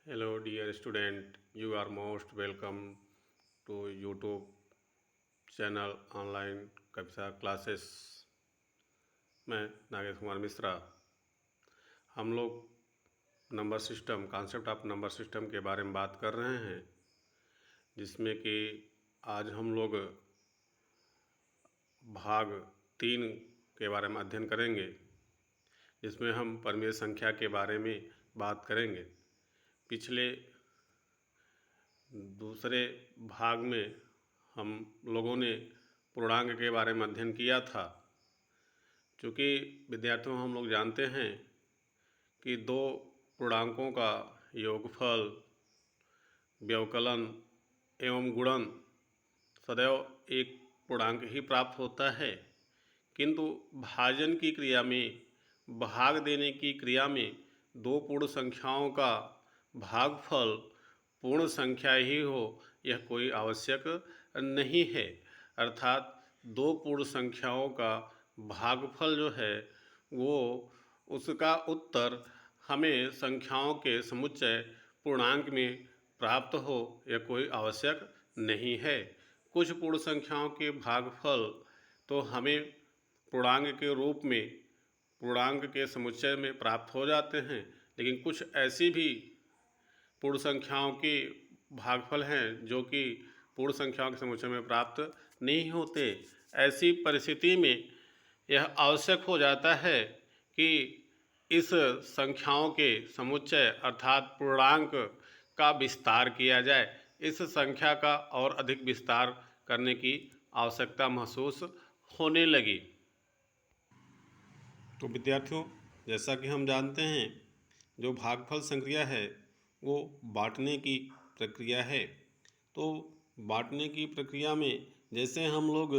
Hello, dear student. You are most welcome to YouTube channel online कक्षा classes. मैं नागेश कुमार मिश्रा। हम लोग number system, concept of number system के बारे में बात कर रहे हैं, जिसमें कि आज हम लोग भाग 3 के बारे में अध्ययन करेंगे, जिसमें हम परिमेय संख्या के बारे में बात करेंगे। पिछले दूसरे भाग में हम लोगों ने पूर्णांक के बारे में अध्ययन किया था। चूँकि विद्यार्थियों हम लोग जानते हैं कि दो पूर्णांकों का योगफल, व्यवकलन एवं गुणन सदैव एक पूर्णांक ही प्राप्त होता है, किंतु भाजन की क्रिया में, भाग देने की क्रिया में दो पूर्ण संख्याओं का भागफल पूर्ण संख्या ही हो, यह कोई आवश्यक नहीं है। अर्थात दो पूर्ण संख्याओं का भागफल जो है वो उसका उत्तर हमें संख्याओं के समुच्चय पूर्णांक में प्राप्त हो, यह कोई आवश्यक नहीं है। कुछ पूर्ण संख्याओं के भागफल तो हमें पूर्णांक के रूप में, पूर्णांक के समुच्चय में प्राप्त हो जाते हैं, लेकिन कुछ ऐसी भी पूर्ण संख्याओं के भागफल हैं जो कि पूर्ण संख्याओं के समुच्चय में प्राप्त नहीं होते। ऐसी परिस्थिति में यह आवश्यक हो जाता है कि इस संख्याओं के समुच्चय अर्थात पूर्णांक का विस्तार किया जाए। इस संख्या का और अधिक विस्तार करने की आवश्यकता महसूस होने लगी। तो विद्यार्थियों, जैसा कि हम जानते हैं, जो भागफल संक्रिया है वो बांटने की प्रक्रिया है। तो बांटने की प्रक्रिया में जैसे हम लोग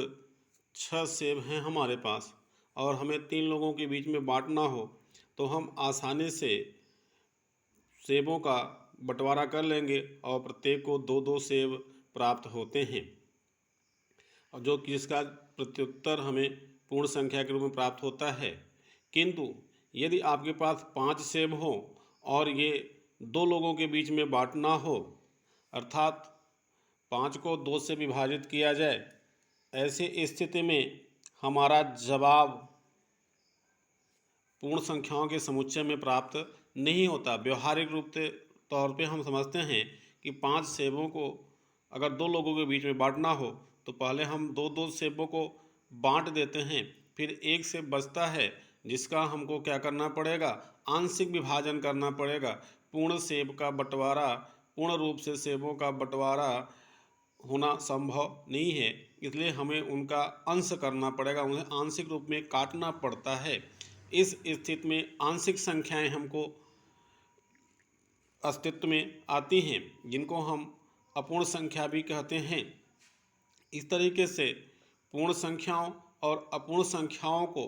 6 सेब हैं हमारे पास और हमें 3 लोगों के बीच में बांटना हो, तो हम आसानी से सेबों का बंटवारा कर लेंगे और प्रत्येक को 2-2 सेब प्राप्त होते हैं, और जो कि इसका प्रत्युत्तर हमें पूर्ण संख्या के रूप में प्राप्त होता है। किंतु यदि आपके पास 5 सेब हो और ये 2 लोगों के बीच में बांटना हो, अर्थात 5 को 2 से विभाजित किया जाए, ऐसी स्थिति में हमारा जवाब पूर्ण संख्याओं के समुच्चय में प्राप्त नहीं होता। व्यवहारिक रूप से तौर पे हम समझते हैं कि 5 सेबों को अगर 2 लोगों के बीच में बांटना हो तो पहले हम 2-2 सेबों को बांट देते हैं, फिर एक सेब बचता है जिसका हमको क्या करना पड़ेगा, आंशिक विभाजन करना पड़ेगा। पूर्ण सेब का बंटवारा, पूर्ण रूप से सेबों का बंटवारा होना संभव नहीं है, इसलिए हमें उनका अंश करना पड़ेगा, उन्हें आंशिक रूप में काटना पड़ता है। इस स्थिति में आंशिक संख्याएं हमको अस्तित्व में आती हैं, जिनको हम अपूर्ण संख्या भी कहते हैं। इस तरीके से पूर्ण संख्याओं और अपूर्ण संख्याओं को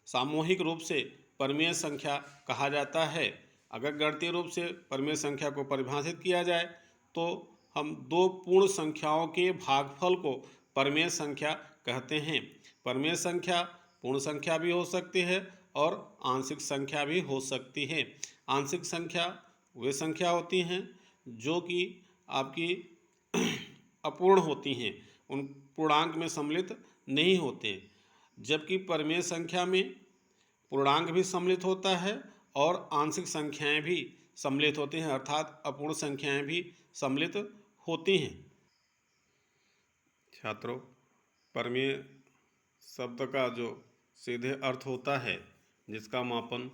सामूहिक रूप से परिमेय संख्या कहा जाता है। अगर गणितीय रूप से परिमेय संख्या को परिभाषित किया जाए तो हम दो पूर्ण संख्याओं के भागफल को परिमेय संख्या कहते हैं। परिमेय संख्या पूर्ण संख्या भी हो सकती है और आंशिक संख्या भी हो सकती है। आंशिक संख्या वे संख्या होती हैं जो कि आपकी अपूर्ण होती हैं, उन पूर्णांक में सम्मिलित नहीं होते, जबकि परिमेय संख्या में पूर्णांक भी सम्मिलित होता है और आंशिक संख्याएं भी सम्मिलित होती हैं, अर्थात अपूर्ण संख्याएं भी सम्मिलित होती हैं। छात्रों, परिमेय शब्द का जो सीधे अर्थ होता है जिसका मापन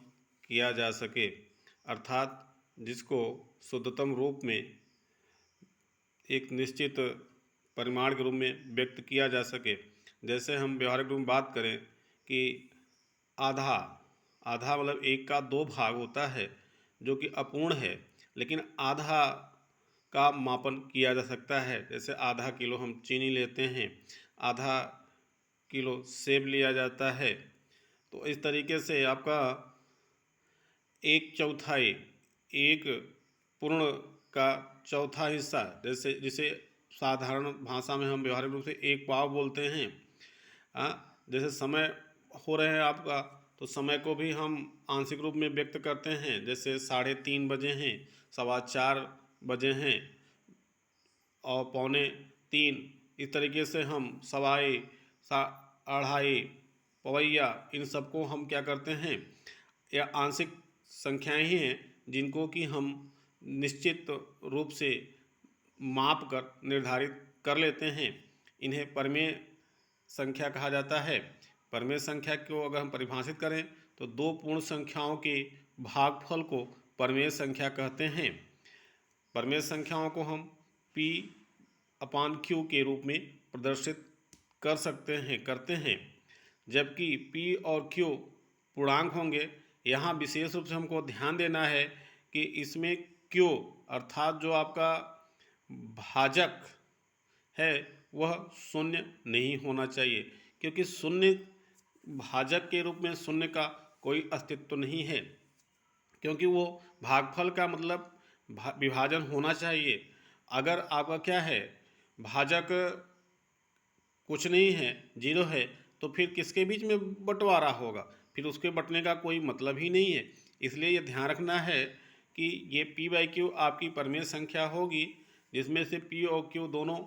किया जा सके, अर्थात जिसको शुद्धतम रूप में एक निश्चित परिमाण के रूप में व्यक्त किया जा सके। जैसे हम व्यवहारिक रूप में बात करें कि आधा, आधा मतलब 1 का 2 भाग होता है जो कि अपूर्ण है, लेकिन आधा का मापन किया जा सकता है। जैसे आधा किलो हम चीनी लेते हैं, आधा किलो सेब लिया जाता है, तो इस तरीके से आपका 1/4, एक पूर्ण का चौथा हिस्सा, जैसे जिसे साधारण भाषा में हम व्यवहारिक रूप से 1 पाव बोलते हैं। जैसे समय हो रहे हैं आपका तो समय को भी हम आंशिक रूप में व्यक्त करते हैं, जैसे 3:30 बजे हैं, 4:15 बजे हैं और 2:45, इस तरीके से हम सवाई, अढ़ाई, पवैया, इन सबको हम क्या करते हैं, या आंशिक संख्याएं ही हैं जिनको कि हम निश्चित रूप से माप कर निर्धारित कर लेते हैं। इन्हें परमेय संख्या कहा जाता है। परमेय संख्या को अगर हम परिभाषित करें तो दो पूर्ण संख्याओं के भागफल को परमेय संख्या कहते हैं। परमेय संख्याओं को हम P/Q के रूप में प्रदर्शित करते हैं, जबकि P और Q पूर्णांक होंगे। यहाँ विशेष रूप से हमको ध्यान देना है कि इसमें Q अर्थात जो आपका भाजक है वह शून्य नहीं होना चाहिए, क्योंकि शून्य भाजक के रूप में शून्य का कोई अस्तित्व नहीं है, क्योंकि वो भागफल का मतलब विभाजन होना चाहिए। अगर आपका क्या है, भाजक कुछ नहीं है, 0 है, तो फिर किसके बीच में बंटवारा होगा, फिर उसके बंटने का कोई मतलब ही नहीं है। इसलिए ये ध्यान रखना है कि ये P/Q आपकी परमेय संख्या होगी, जिसमें से P और Q दोनों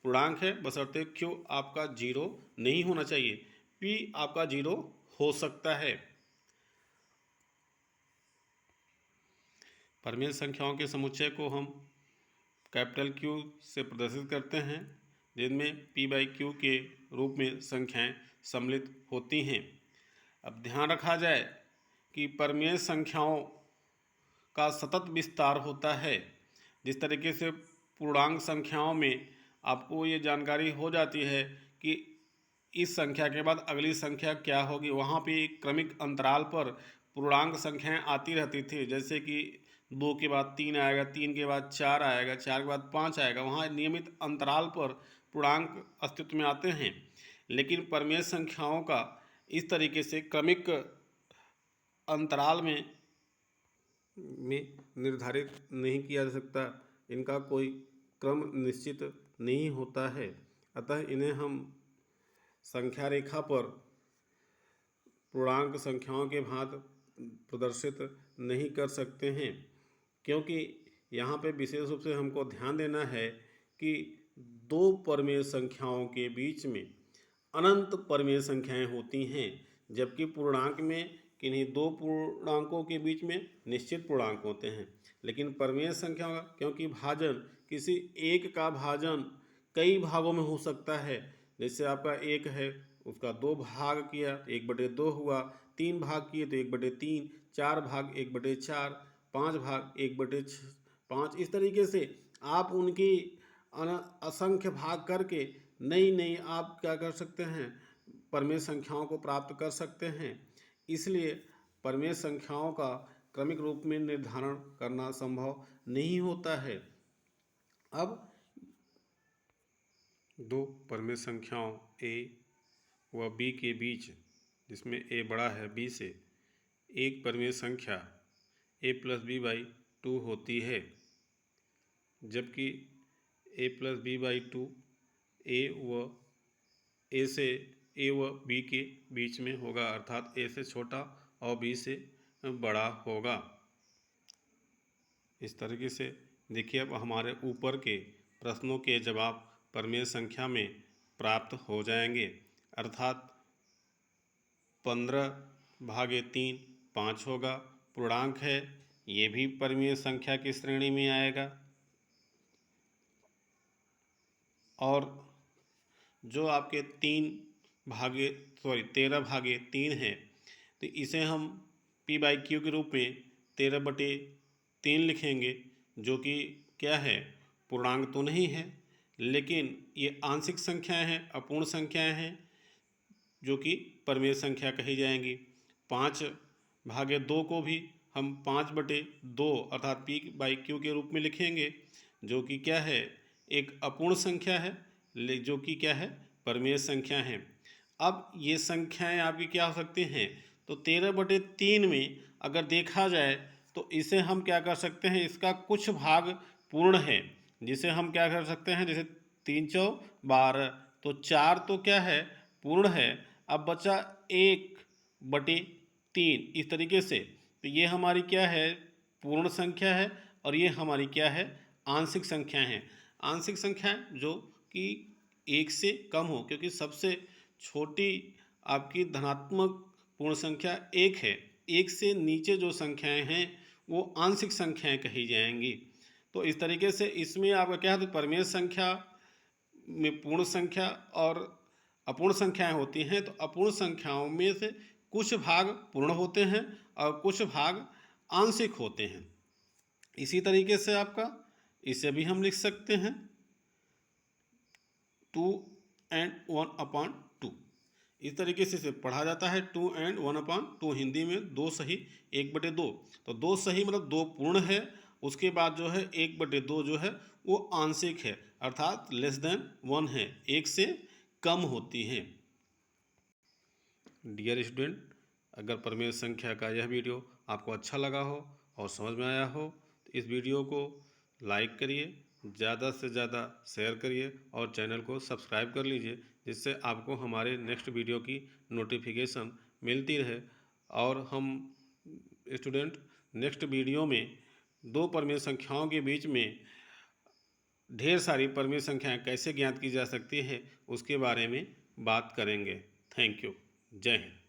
पूर्णांक है, बशर्ते Q आपका 0 नहीं होना चाहिए। P आपका 0 हो सकता है। परमेय संख्याओं के समुच्चय को हम कैपिटल Q से प्रदर्शित करते हैं, जिनमें P/Q के रूप में संख्याएं सम्मिलित होती हैं। अब ध्यान रखा जाए कि परमेय संख्याओं का सतत विस्तार होता है। जिस तरीके से पूर्णांक संख्याओं में आपको ये जानकारी हो जाती है कि इस संख्या के बाद अगली संख्या क्या होगी, वहाँ पे एक क्रमिक अंतराल पर पूर्णांक संख्याएं आती रहती थी, जैसे कि 2 के बाद 3 आएगा, 3 के बाद 4 आएगा, 4 के बाद 5 आएगा। वहाँ नियमित अंतराल पर पूर्णांक अस्तित्व में आते हैं। लेकिन परमेय संख्याओं का इस तरीके से क्रमिक अंतराल में निर्धारित नहीं किया जा सकता, इनका कोई क्रम निश्चित नहीं होता है। अतः इन्हें हम संख्या रेखा पर पूर्णांक संख्याओं के भांति प्रदर्शित नहीं कर सकते हैं, क्योंकि यहाँ पे विशेष रूप से हमको ध्यान देना है कि दो परमेय संख्याओं के बीच में अनंत परमेय संख्याएं होती हैं, जबकि पूर्णांक में किन्हीं दो पूर्णांकों के बीच में निश्चित पूर्णांक होते हैं। लेकिन परमेय संख्या का, क्योंकि भाजन किसी एक का भाजन कई भागों में हो सकता है, जैसे आपका 1 है, उसका 2 भाग किया तो 1/2 हुआ, 3 भाग किए तो 1/3, 4 भाग 1/4, 5 भाग 1/5। इस तरीके से आप उनकी असंख्य भाग करके नई नई आप क्या कर सकते हैं, परमेय संख्याओं को प्राप्त कर सकते हैं। इसलिए परमेय संख्याओं का क्रमिक रूप में निर्धारण करना संभव नहीं होता है। अब दो परमेय संख्याओं a व b के बीच, जिसमें a बड़ा है b से, एक परमेय संख्या a+b/2 होती है, जबकि a+b/2 a व b के बीच में होगा, अर्थात a से छोटा और b से बड़ा होगा। इस तरीके से देखिए, अब हमारे ऊपर के प्रश्नों के जवाब परमेय संख्या में प्राप्त हो जाएंगे, अर्थात 15/3 5 होगा, पूर्णांक है, ये भी परमेय संख्या की श्रेणी में आएगा। और जो आपके 13/3 है, तो इसे हम P/Q के रूप में 13/3 लिखेंगे, जो कि क्या है, पूर्णांक तो नहीं है, लेकिन ये आंशिक संख्याएं हैं, अपूर्ण संख्याएं हैं, जो कि परमेय संख्या कही जाएंगी। 5/2 को भी हम 5/2 अर्थात P/Q के रूप में लिखेंगे, जो कि क्या है, एक अपूर्ण संख्या है, जो कि क्या है, परमेय संख्या है। अब ये संख्याएं आपकी क्या हो सकती हैं, तो 13/3 में अगर देखा जाए तो इसे हम क्या कर सकते हैं, इसका कुछ भाग पूर्ण है, जिसे हम क्या कर सकते हैं, जैसे 3 × 12, तो 4 तो क्या है, पूर्ण है। अब बचा 1/3, 3, इस तरीके से। तो ये हमारी क्या है, पूर्ण संख्या है, और ये हमारी क्या है, आंशिक संख्या है। आंशिक संख्या जो कि 1 से कम हो, क्योंकि सबसे छोटी आपकी धनात्मक पूर्ण संख्या 1 है। 1 से नीचे जो संख्याएं हैं वो आंशिक संख्याएं कही जाएंगी। तो इस तरीके से इसमें आपका क्या है, तो परिमेय संख्या में पूर्ण संख्या और अपूर्ण संख्याएं होती हैं। तो अपूर्ण संख्याओं में से कुछ भाग पूर्ण होते हैं और कुछ भाग आंशिक होते हैं। इसी तरीके से आपका इसे भी हम लिख सकते हैं 2 and 1/2। इस तरीके से इसे पढ़ा जाता है 2 and 1/2। हिंदी में 2 सही 1/2। तो 2 सही मतलब 2 पूर्ण है, उसके बाद जो है 1/2 जो है वो आंशिक है, अर्थात लेस देन 1 है, 1 से कम होती हैं। डियर स्टूडेंट, अगर परिमेय संख्या का यह वीडियो आपको अच्छा लगा हो और समझ में आया हो तो इस वीडियो को लाइक करिए, ज़्यादा से ज़्यादा शेयर करिए और चैनल को सब्सक्राइब कर लीजिए, जिससे आपको हमारे नेक्स्ट वीडियो की नोटिफिकेशन मिलती रहे। और हम स्टूडेंट नेक्स्ट वीडियो में 2 परिमेय संख्याओं के बीच में ढेर सारी परिमेय संख्याएं कैसे ज्ञात की जा सकती है उसके बारे में बात करेंगे। Thank you. जय हिंद।